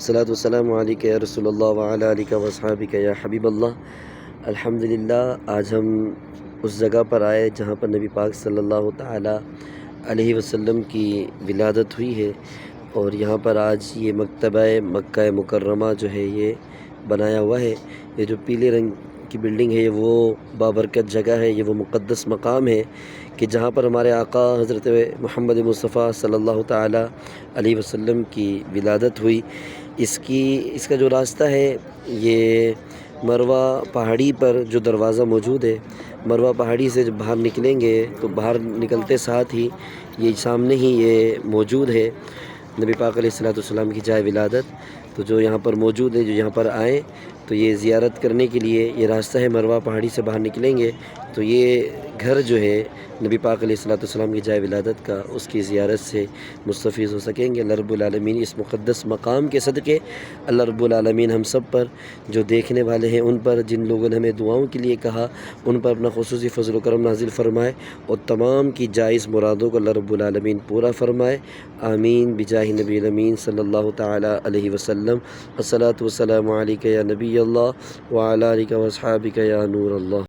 الصلاۃ والسلام علیک یا رسول اللہ وعلی آلک واصحابک یا حبیب اللہ۔ الحمدللہ، آج ہم اس جگہ پر آئے جہاں پر نبی پاک صلی اللہ تعالی علیہ وسلم کی ولادت ہوئی ہے، اور یہاں پر آج یہ مکتبہ مکہ مکرمہ جو ہے یہ بنایا ہوا ہے۔ یہ جو پیلے رنگ کی بلڈنگ ہے وہ بابرکت جگہ ہے، یہ وہ مقدس مقام ہے کہ جہاں پر ہمارے آقا حضرت محمد مصطفیٰ صلی اللہ تعالی علیہ وسلم کی ولادت ہوئی۔ اس کا جو راستہ ہے یہ مروہ پہاڑی پر جو دروازہ موجود ہے، مروہ پہاڑی سے جب باہر نکلیں گے تو باہر نکلتے ساتھ ہی یہ سامنے ہی یہ موجود ہے نبی پاک علیہ السلام کی جائے ولادت۔ تو جو یہاں پر موجود ہے، جو یہاں پر آئیں تو یہ زیارت کرنے کے لیے یہ راستہ ہے، مروہ پہاڑی سے باہر نکلیں گے تو یہ گھر جو ہے نبی پاک علیہ السلام کی جائے ولادت کا، اس کی زیارت سے مستفیض ہو سکیں گے۔ اللہ رب العالمین اس مقدس مقام کے صدقے اللہ رب العالمین ہم سب پر، جو دیکھنے والے ہیں ان پر، جن لوگوں نے ہمیں دعاؤں کے لیے کہا ان پر اپنا خصوصی فضل و کرم نازل فرمائے، اور تمام کی جائز مرادوں کو اللہ رب العالمین پورا فرمائے۔ آمین بجاہ نبی الامین صلی اللہ تعالی علیہ وسلم۔ الصلاۃ والسلام علیک یا نبی اللہ وعلی آلک واصحابک یا نور اللہ۔